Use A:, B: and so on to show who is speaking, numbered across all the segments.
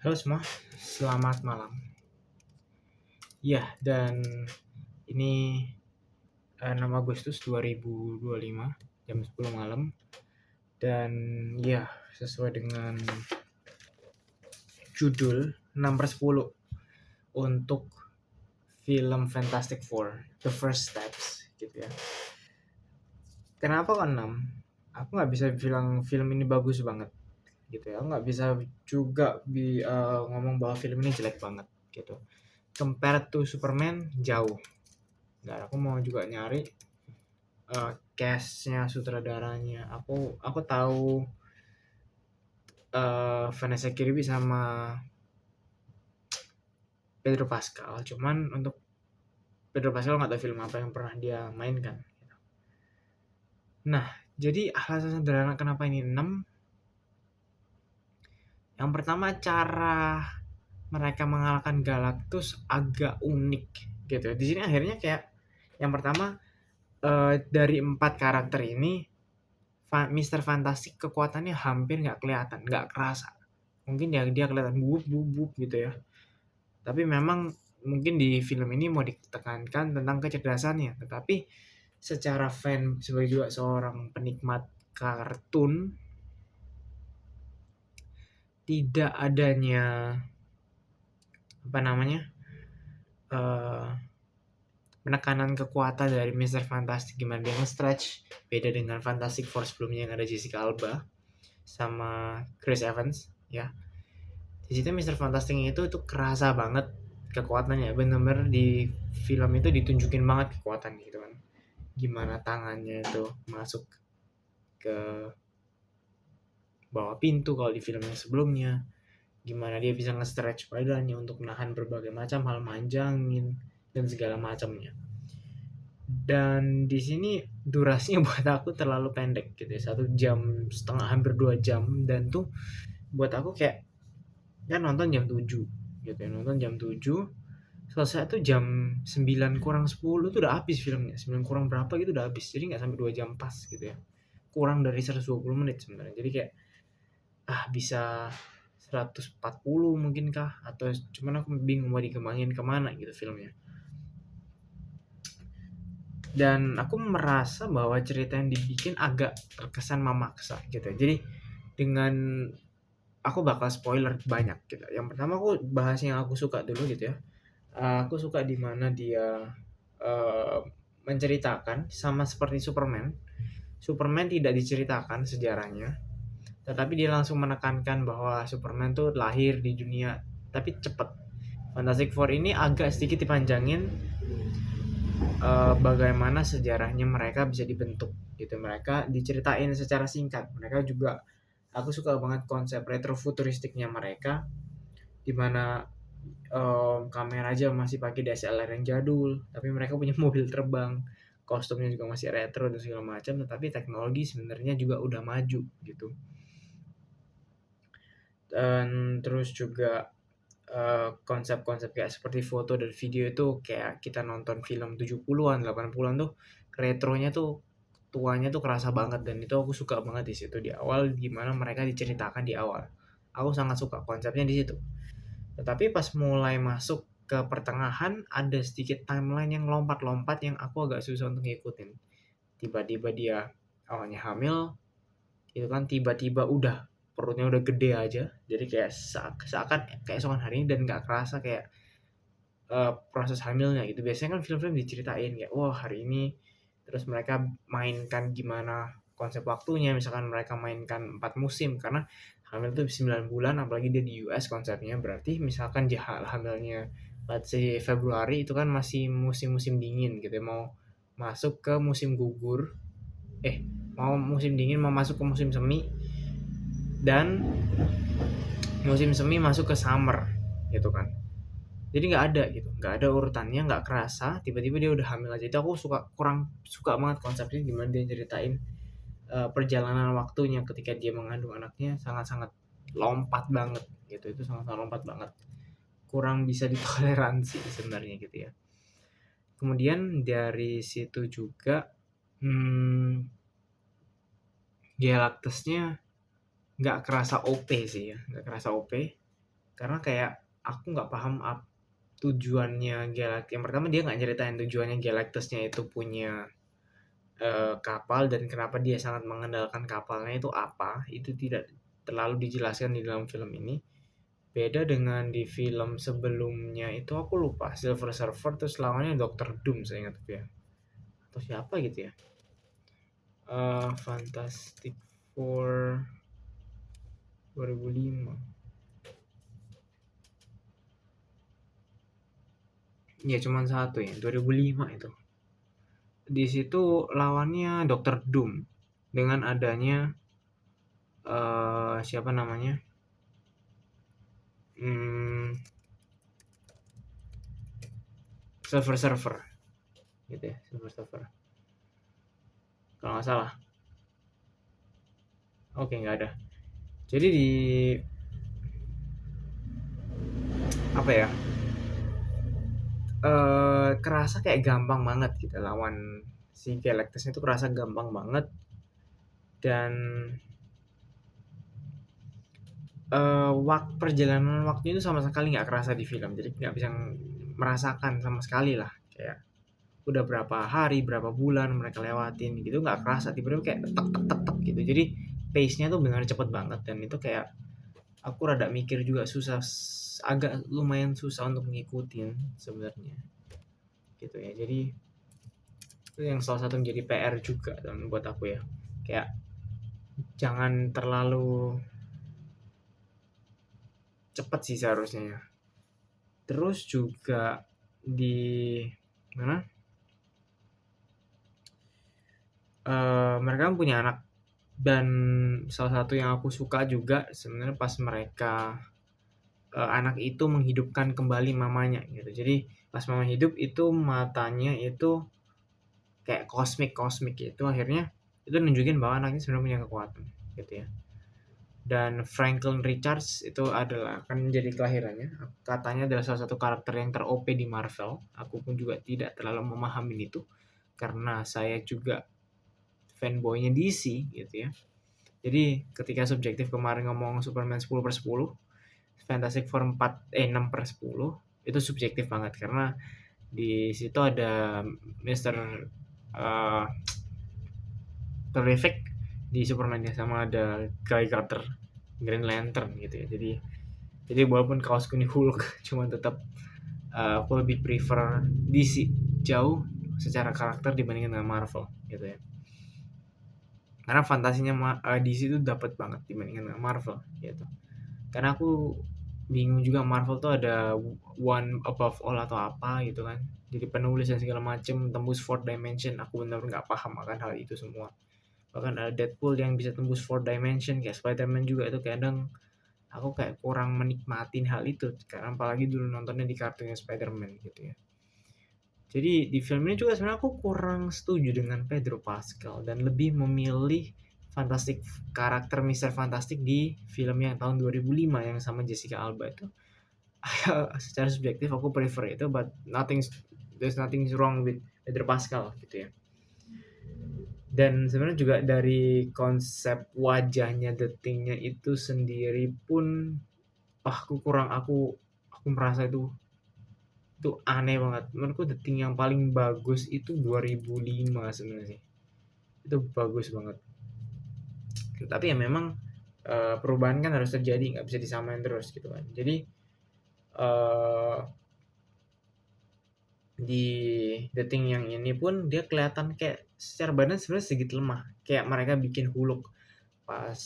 A: Halo semua, selamat malam. Ya, dan ini 6 Agustus 2025 jam 10 malam. Dan ya, sesuai dengan judul 6/10 untuk film Fantastic Four, The First Steps gitu ya. Kenapa kok 6? Aku nggak bisa bilang film ini bagus banget gitu ya. Aku nggak bisa juga ngomong bahwa film ini jelek banget gitu. Compared to Superman, jauh. Dan aku mau juga nyari cast-nya, sutradaranya. Aku tahu Vanessa Kirby sama Pedro Pascal. Cuman untuk Pedro Pascal nggak tahu film apa yang pernah dia mainkan. Nah, jadi alasan sederhana kenapa ini 6. Yang pertama, cara mereka mengalahkan Galactus agak unik gitu. Di sini akhirnya kayak yang pertama, dari 4 karakter ini Mister Fantastic kekuatannya hampir nggak kelihatan, nggak kerasa. Mungkin dia kelihatan bub bub bub gitu ya. Tapi memang mungkin di film ini mau ditekankan tentang kecerdasannya. Tetapi secara fan sebagai juga seorang penikmat kartun, tidak adanya apa namanya eh, penekanan kekuatan dari Mister Fantastic, gimana dia nge-stretch, beda dengan Fantastic Four sebelumnya yang ada Jessica Alba sama Chris Evans ya. Di situ Mister Fantastic itu kerasa banget kekuatannya, bener-bener di film itu ditunjukin banget kekuatan gitu kan, gimana tangannya itu masuk ke bawah pintu kalau di film yang sebelumnya, gimana dia bisa nge-stretch badannya untuk menahan berbagai macam hal, manjangin dan segala macamnya. Dan di sini durasinya buat aku terlalu pendek gitu ya, 1,5 jam, hampir 2 jam. Dan tuh buat aku kayak kan nonton jam 7 gitu ya, nonton jam 7 selesai tuh jam 9 kurang 10 tuh udah habis filmnya, 9 kurang berapa gitu udah habis, jadi nggak sampai 2 jam pas gitu ya, kurang dari 120 menit sebenarnya. Jadi kayak bisa 140 mungkin kah, atau cuman aku bingung mau dikembangin kemana gitu filmnya. Dan aku merasa bahwa cerita yang dibikin agak terkesan memaksa gitu. Jadi dengan aku bakal spoiler banyak gitu. Yang pertama aku bahas yang aku suka dulu gitu ya. Aku suka di mana dia uh, menceritakan sama seperti Superman. Superman tidak diceritakan sejarahnya, tetapi dia langsung menekankan bahwa Superman tuh lahir di dunia tapi cepet. Fantastic Four ini agak sedikit dipanjangin bagaimana sejarahnya mereka bisa dibentuk gitu. Mereka diceritain secara singkat. Mereka juga, aku suka banget konsep retrofuturistiknya mereka, di mana kamera aja masih pakai DSLR yang jadul, tapi mereka punya mobil terbang, kostumnya juga masih retro dan segala macam, tetapi teknologi sebenarnya juga udah maju gitu. Dan terus juga konsep-konsep kayak seperti foto dan video itu kayak kita nonton film 70-an, 80-an tuh retronya tuh, tuanya tuh kerasa banget. Dan itu aku suka banget di situ di awal, gimana mereka diceritakan di awal. Aku sangat suka konsepnya di situ. Tetapi pas mulai masuk ke pertengahan ada sedikit timeline yang lompat-lompat yang aku agak susah untuk ngikutin. Tiba-tiba dia awalnya hamil, itu kan tiba-tiba udah perutnya udah gede aja, jadi kayak seakan keesokan hari ini, dan nggak kerasa kayak proses hamilnya gitu. Biasanya kan film-film diceritain kayak wah hari ini, terus mereka mainkan gimana konsep waktunya, misalkan mereka mainkan 4 musim karena hamil tuh 9 bulan, apalagi dia di US konsepnya, berarti misalkan dia hamilnya let's say Februari, itu kan masih musim-musim dingin gitu ya, mau masuk ke musim gugur, mau musim dingin mau masuk ke musim semi, dan musim semi masuk ke summer gitu kan. Jadi nggak ada gitu, nggak ada urutannya, nggak kerasa tiba-tiba dia udah hamil aja. Itu aku kurang suka banget konsepnya, gimana dia ceritain perjalanan waktunya ketika dia mengandung anaknya, sangat-sangat lompat banget gitu. Itu sangat-sangat lompat banget, kurang bisa ditoleransi sebenarnya gitu ya. Kemudian dari situ juga Galactusnya nggak kerasa OP sih ya, nggak kerasa OP karena kayak aku nggak paham tujuannya Galactus. Yang pertama dia nggak ceritain tujuannya Galactusnya itu punya kapal dan kenapa dia sangat mengandalkan kapalnya itu apa. Itu tidak terlalu dijelaskan di dalam film ini. Beda dengan di film sebelumnya itu aku lupa, Silver Surfer terus lawannya Doctor Doom saya ingat ya. Atau siapa gitu ya. Fantastic Four 2005. Ya cuman satu ya, 2005 itu. Di situ lawannya Doctor Doom dengan adanya siapa namanya? Silver Surfer gitu ya, Silver Surfer. Kalau nggak salah. Oke, nggak ada. Jadi di apa ya? Kerasa kayak gampang banget gitu lawan si Galactus itu, kerasa gampang banget dan perjalanan waktu itu sama sekali nggak kerasa di film, jadi nggak bisa merasakan sama sekali lah, kayak udah berapa hari, berapa bulan mereka lewatin gitu nggak kerasa, tiba-tiba kayak tek tek tek tek gitu, jadi pace-nya tuh benar cepet banget dan itu kayak aku rada mikir juga susah, agak lumayan susah untuk ngikutin sebenarnya gitu ya. Jadi itu yang salah satu menjadi PR juga dan buat aku ya, kayak jangan terlalu cepet sih seharusnya ya. Terus juga di mana mereka kan punya anak, dan salah satu yang aku suka juga sebenarnya pas mereka anak itu menghidupkan kembali mamanya gitu. Jadi pas mama hidup itu matanya itu kayak kosmik gitu, akhirnya itu nunjukin bahwa anaknya sebenarnya punya kekuatan gitu ya. Dan Franklin Richards itu adalah kan jadi kelahirannya, katanya adalah salah satu karakter yang ter-OP di Marvel. Aku pun juga tidak terlalu memahami itu karena saya juga fanboynya DC gitu ya. Jadi ketika subjektif kemarin ngomong Superman 10/10, Fantastic Four 6/10, itu subjektif banget karena di situ ada Mr. uh, Terrific di Superman ya, sama ada Guy Gardner Green Lantern gitu ya. Jadi walaupun kaosku ini Hulk cuman tetap aku lebih prefer DC jauh secara karakter dibandingkan dengan Marvel gitu ya. Karena fantasinya DC itu dapat banget dibandingkan dengan Marvel gitu. Karena aku bingung juga, Marvel tuh ada one above all atau apa gitu kan. Jadi penulis dan segala macem tembus 4 dimension, aku benar-benar nggak paham akan hal itu semua. Bahkan ada Deadpool yang bisa tembus 4 dimension, kayak Spider-Man juga itu kadang aku kayak kurang menikmatin hal itu karena apalagi dulu nontonnya di kartunya Spider-Man gitu ya. Jadi di film ini juga sebenarnya aku kurang setuju dengan Pedro Pascal dan lebih memilih karakter Mr. Fantastic di film yang tahun 2005 yang sama Jessica Alba itu. Secara subjektif aku prefer itu, but there's nothing wrong with Pedro Pascal gitu ya. Dan sebenarnya juga dari konsep wajahnya, The Thing-nya itu sendiri pun aku merasa itu aneh banget. Menurutku The Thing yang paling bagus itu 2005 sebenarnya sih. Itu bagus banget. Tapi ya memang perubahan kan harus terjadi, nggak bisa disamain terus gitu kan. Jadi di The Thing yang ini pun dia kelihatan kayak secara badan sebenarnya sedikit lemah. Kayak mereka bikin Hulk pas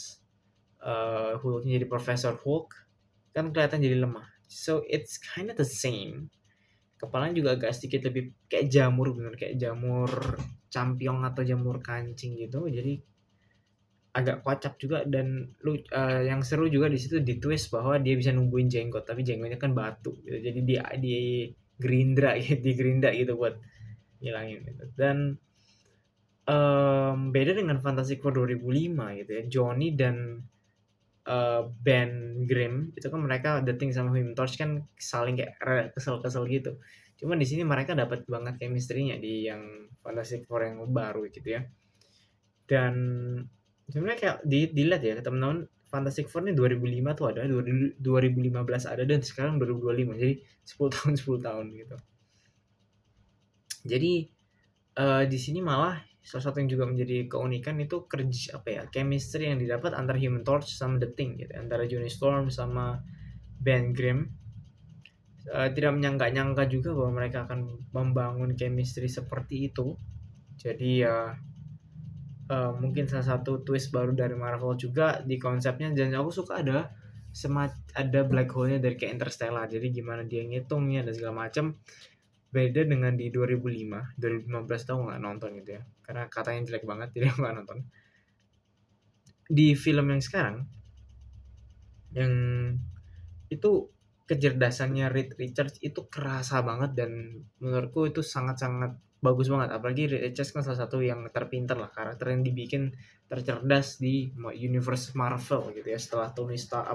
A: Hulknya jadi Professor Hulk kan kelihatan jadi lemah. So it's kind of the same. Kepalanya juga agak sedikit lebih kayak jamur, bener kayak jamur campion atau jamur kancing gitu. Jadi agak kocak juga dan yang seru juga di situ di twist bahwa dia bisa numbuhin jenggot, tapi jenggotnya kan batu gitu. Jadi di gerindra gitu, di gerinda gitu buat ngilangin gitu. Dan beda dengan Fantastic Four 2005 gitu ya. Johnny dan Ben Grimm itu kan mereka The Thing sama Human Torch kan saling kayak kesel-kesel gitu. Cuman di sini mereka dapat banget chemistry-nya di yang Fantastic Four yang baru gitu ya. Dan sebenarnya kayak dilihat ya teman-teman, Fantastic Four nih 2005 tuh ada, 2015 ada, dan sekarang 2025. Jadi 10 tahun 10 tahun gitu. Jadi di sini malah salah satu yang juga menjadi keunikan itu chemistry yang didapat antara Human Torch sama The Thing gitu, antara Johnny Storm sama Ben Grimm. Tidak menyangka-nyangka juga bahwa mereka akan membangun chemistry seperti itu. Jadi ya mungkin salah satu twist baru dari Marvel juga di konsepnya, dan aku suka ada black hole-nya dari kayak Interstellar. Jadi gimana dia ngitungnya dan segala macam. Beda dengan di 2015 tahu nggak nonton gitu ya. Karena katanya jelek banget jadi aku nggak nonton. Di film yang sekarang yang itu kecerdasannya Reed Richards itu kerasa banget, dan menurutku itu sangat-sangat bagus banget. Apalagi Reed Richards kan salah satu yang terpintar lah, karakter yang dibikin tercerdas di universe Marvel gitu ya, setelah Tony Stark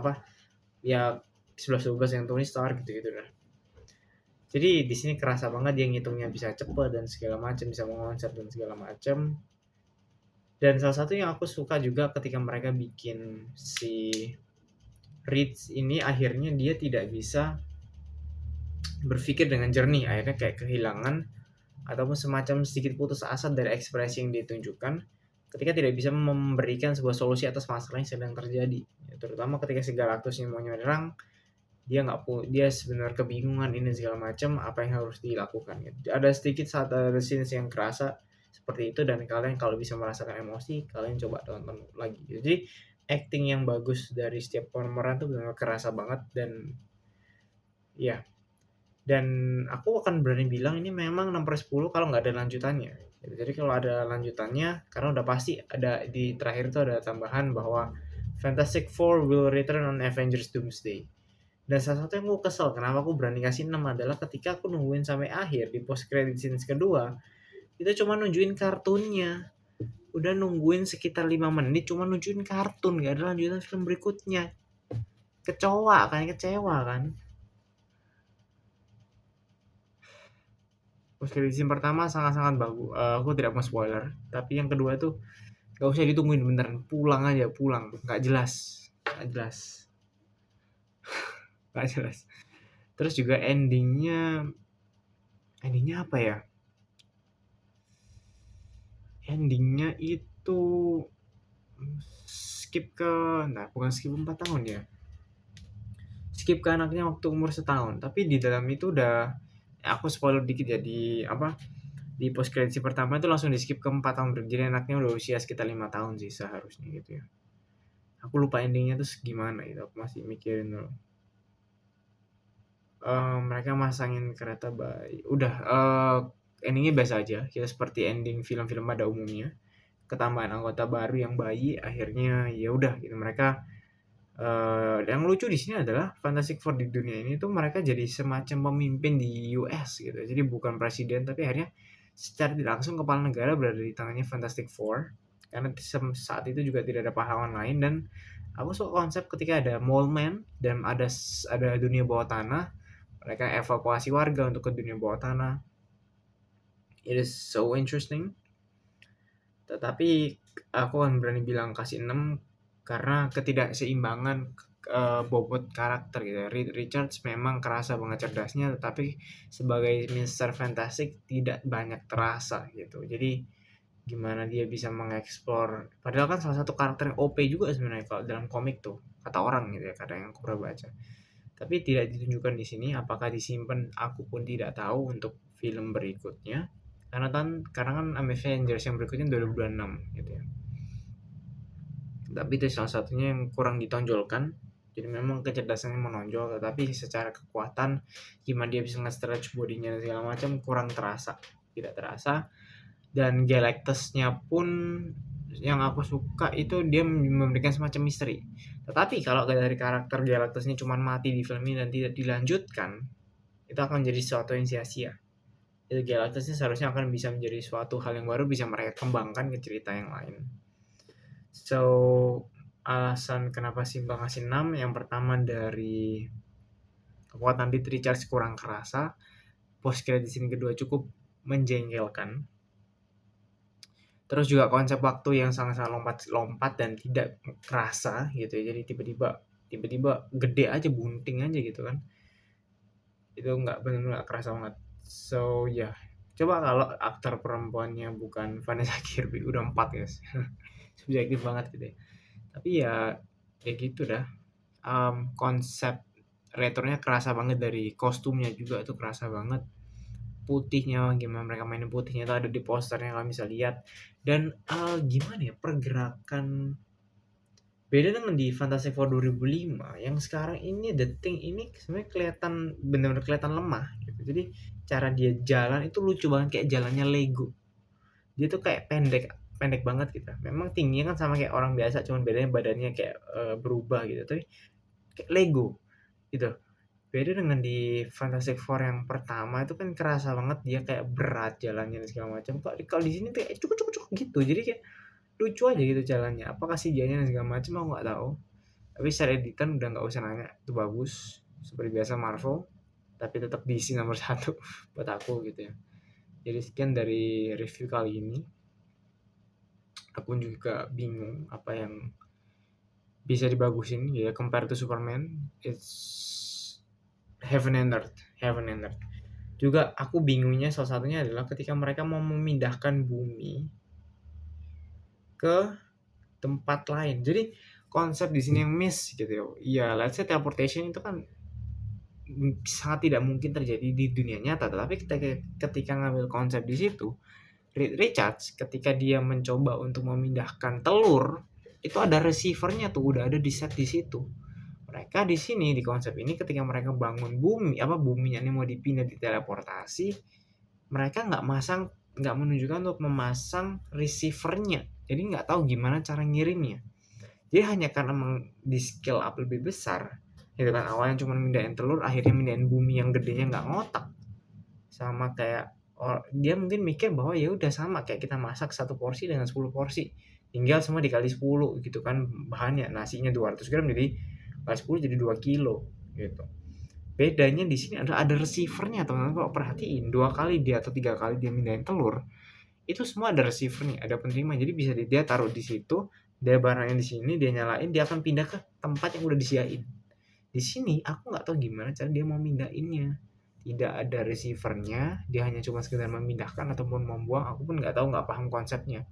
A: ya 11-12 yang Tony Stark gitu lah. Jadi di sini kerasa banget dia ngitungnya bisa cepet dan segala macam, bisa mengonsep dan segala macam. Dan salah satu yang aku suka juga ketika mereka bikin si Reed ini, akhirnya dia tidak bisa berpikir dengan jernih, akhirnya kayak kehilangan ataupun semacam sedikit putus asa dari ekspresi yang ditunjukkan ketika tidak bisa memberikan sebuah solusi atas masalah yang sedang terjadi. Ya, terutama ketika si Galactus yang mau nyerang, dia sebenarnya kebingungan ini segala macam apa yang harus dilakukan gitu. Ada sedikit saat ada scenes yang kerasa seperti itu, dan kalian kalau bisa merasakan emosi, kalian coba tonton lagi gitu. Jadi acting yang bagus dari setiap pemeran tuh benar-benar kerasa banget, dan ya, dan aku akan berani bilang ini memang 6/10 kalau nggak ada lanjutannya gitu. Jadi kalau ada lanjutannya, karena udah pasti ada di terakhir itu ada tambahan bahwa Fantastic Four will return on Avengers Doomsday. Dan salah satu yang gue kesel kenapa aku berani kasih 6 adalah ketika aku nungguin sampai akhir di post credit scenes kedua, itu cuma nunjukin kartunnya. Udah nungguin sekitar 5 menit cuma nunjukin kartun, gak ada lanjutan film berikutnya. Kecewa kan. Post credit scene pertama sangat-sangat bagus. Aku tidak mau spoiler, tapi yang kedua tuh gak usah ditungguin, beneran pulang aja, pulang. Gak jelas. Terus juga endingnya apa ya? Endingnya itu bukan skip 4 tahun ya. Skip ke anaknya waktu umur setahun. Tapi di dalam itu udah, aku spoiler dikit ya, di post credit pertama itu langsung di skip ke 4 tahun. Jadi anaknya udah usia sekitar 5 tahun sih seharusnya gitu ya. Aku lupa endingnya tuh gimana gitu. Aku masih mikirin dulu. Mereka masangin kereta bayi. Udah, endingnya biasa aja. Kita seperti ending film-film pada umumnya. Ketambahan anggota baru yang bayi, akhirnya ya udah gitu mereka. Yang lucu di sini adalah Fantastic Four di dunia ini tuh mereka jadi semacam pemimpin di US gitu. Jadi bukan presiden, tapi akhirnya secara tidak langsung kepala negara berada di tangannya Fantastic Four. Karena saat itu juga tidak ada pahlawan lain, dan aku suka konsep ketika ada Mole Man dan ada dunia bawah tanah. Mereka evakuasi warga untuk ke dunia bawah tanah. It is so interesting. Tetapi aku akan berani bilang kasih 6 karena ketidakseimbangan bobot karakter gitu. Reed Richards memang kerasa banget cerdasnya, tetapi sebagai Mr. Fantastic tidak banyak terasa gitu. Jadi gimana dia bisa mengeksplor, padahal kan salah satu karakter yang OP juga sebenarnya kalau dalam komik tuh, kata orang gitu ya, kadang yang aku pernah baca. Tapi tidak ditunjukkan di sini, apakah disimpan aku pun tidak tahu untuk film berikutnya. Karena kan Avengers yang berikutnya 2026 gitu ya. Tapi itu salah satunya yang kurang ditonjolkan. Jadi memang kecerdasannya menonjol, tetapi secara kekuatan gimana dia bisa nge-stretch bodinya dan segala macam kurang terasa, tidak terasa. Dan Galactus-nya pun yang aku suka itu dia memberikan semacam misteri. Tetapi kalau dari karakter Galactus-nya cuma mati di film ini dan tidak dilanjutkan, itu akan menjadi sesuatu yang sia-sia. Itu Galactus-nya seharusnya akan bisa menjadi suatu hal yang baru, bisa mereka kembangkan ke cerita yang lain. So, alasan kenapa Simba ngasih 6, yang pertama dari kekuatan Reed Richards kurang kerasa, post credit scene kedua cukup menjengkelkan. Terus juga konsep waktu yang sangat-sangat lompat dan tidak kerasa gitu ya. Jadi tiba-tiba gede aja, bunting aja gitu kan. Itu nggak benar-benar nggak kerasa banget. So ya, coba kalau aktor perempuannya bukan Vanessa Kirby udah 4 guys. Subjektif banget gitu ya. Tapi ya gitu dah. Konsep retronya kerasa banget, dari kostumnya juga itu kerasa banget. Putihnya, gimana mereka mainin putihnya itu ada di posternya kalian bisa lihat. Dan gimana ya, pergerakan beda dengan di Fantastic Four 2005 yang sekarang ini The Thing ini sebenarnya kelihatan benar-benar kelihatan lemah gitu. Jadi cara dia jalan itu lucu banget, kayak jalannya Lego. Dia tuh kayak pendek pendek banget gitu. Memang tingginya kan sama kayak orang biasa, cuman bedanya badannya kayak berubah gitu. Tapi kayak Lego gitu. Beda dengan di Fantastic Four yang pertama itu kan kerasa banget dia kayak berat jalannya dan segala macam. Kalau di sini tuh kayak cuk cuk cuk gitu. Jadi kayak lucu aja gitu jalannya. Apakah CGI-nya dan segala macam aku nggak tahu. Tapi secara editan udah nggak usah nanya, itu bagus. Seperti biasa Marvel, tapi tetap DC nomor satu buat aku gitu ya. Jadi sekian dari review kali ini. Aku juga bingung apa yang bisa dibagusin ya, compare to Superman. It's heaven and earth, heaven and earth. Juga aku bingungnya salah satunya adalah ketika mereka mau memindahkan bumi ke tempat lain. Jadi konsep di sini yang miss gitu ya. Iya, let's say teleportation itu kan sangat tidak mungkin terjadi di dunia nyata, tetapi ketika ngambil konsep di situ, Reed Richards ketika dia mencoba untuk memindahkan telur, itu ada receivernya tuh, udah ada di set di situ. Mereka di sini di konsep ini ketika mereka bangun bumi, buminya ini mau dipindah di teleportasi, mereka nggak menunjukkan untuk memasang receivernya. Jadi nggak tahu gimana cara ngirimnya. Jadi hanya karena di scale up lebih besar, gitu kan, awalnya cuma mindahin telur, akhirnya mindahin bumi yang gedenya nggak ngotak. Sama kayak dia mungkin mikir bahwa ya udah sama kayak kita masak satu porsi dengan 10 porsi, tinggal semua dikali 10 gitu kan bahannya, nasinya 200 gram jadi kali 10 jadi 2 kilo gitu. Bedanya di sini ada receivernya teman-teman, kalau perhatiin 2 kali dia atau 3 kali dia mindahin telur itu semua ada receivernya, ada penerima, jadi bisa dia taruh di situ, dia barangnya di sini, dia nyalain, dia akan pindah ke tempat yang udah disiain. Di sini aku nggak tahu gimana cara dia mau mindahinnya, tidak ada receivernya, dia hanya cuma sekedar memindahkan ataupun membuang. Aku pun nggak tahu, nggak paham konsepnya.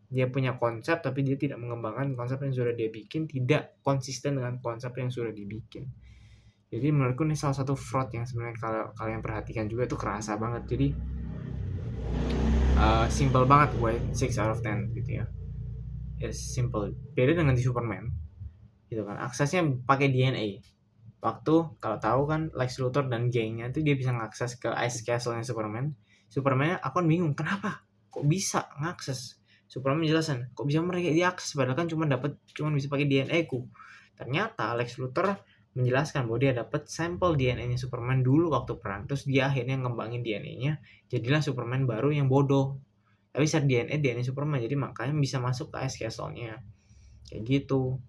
A: Dia punya konsep tapi dia tidak mengembangkan konsep yang sudah dia bikin, tidak konsisten dengan konsep yang sudah dibikin. Jadi menurutku ini salah satu fraud yang sebenarnya kalau kalian perhatikan juga itu kerasa banget. Jadi simple banget buat 6 out of 10 gitu ya. Yes, simple. Beda dengan di Superman gitu kan, aksesnya pakai DNA. Waktu kalau tahu kan Lex Luthor dan gengnya itu dia bisa ngakses ke Ice Castle-nya Superman. Superman aku kan bingung kenapa kok bisa ngakses. Superman menjelaskan kok bisa mereka diakses padahal kan cuma bisa pakai DNA ku. Ternyata Lex Luthor menjelaskan bahwa dia dapat sampel DNA-nya Superman dulu waktu perang, terus dia akhirnya ngembangin DNA-nya, jadilah Superman baru yang bodoh. Tapi saat DNA Superman, jadi makanya bisa masuk ke Ice Castle-nya. Kayak gitu.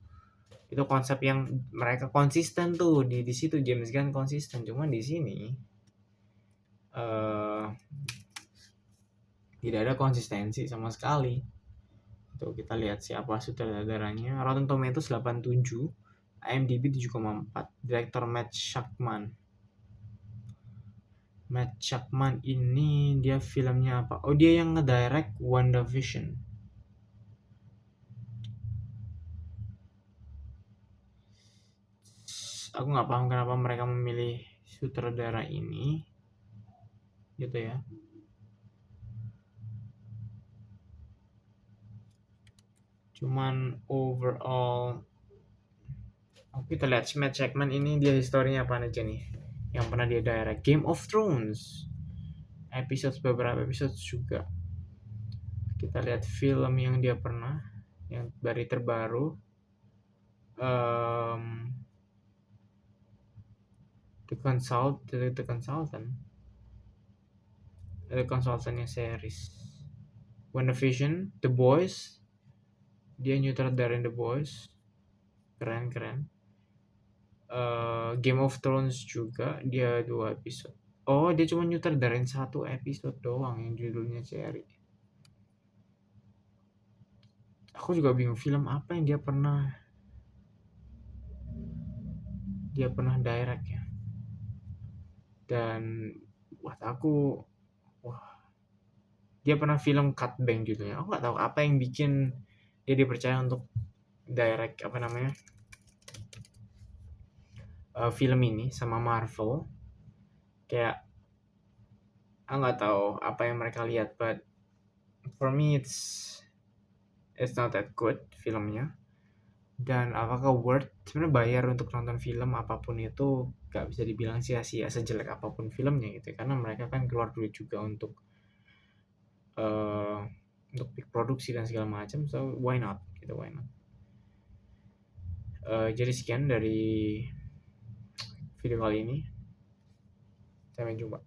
A: Itu konsep yang mereka konsisten tuh di situ, James Gunn konsisten. Cuman di sini tidak ada konsistensi sama sekali. Tuh kita lihat siapa sutradaranya. Rotten Tomatoes 87, IMDb 7,4, direktur Matt Shakman. Matt Shakman ini dia filmnya apa? Oh, dia yang ngedirect WandaVision. Aku nggak paham kenapa mereka memilih sutradara ini gitu ya. Cuman overall kita lihat Matt Shakman ini dia historinya apa aja nih yang pernah dia direct. Game of Thrones beberapa episode juga. Kita lihat film yang dia pernah, yang dari terbaru, The Consultantnya series. WandaVision, The Boys, dia nyutradarain The Boys, keren. Game of Thrones juga dia 2 episode. Oh, dia cuma nyutradarain 1 episode doang yang judulnya Cherry. Aku juga bingung film apa yang dia pernah direct ya. Dan buat aku, wah, dia pernah film Cut Bank judulnya. Aku nggak tahu apa yang bikin dia dipercaya untuk direct apa namanya film ini sama Marvel. Kayak aku nggak tahu apa yang mereka lihat, but for me it's not that good filmnya. Dan apakah worth sebenarnya bayar untuk nonton film apapun itu, gak bisa dibilang sia-sia sejelek apapun filmnya gitu ya. Karena mereka kan keluar duit juga uh, untuk produksi dan segala macam, so why not gitu, why not. Jadi sekian dari video kali ini, sampai jumpa.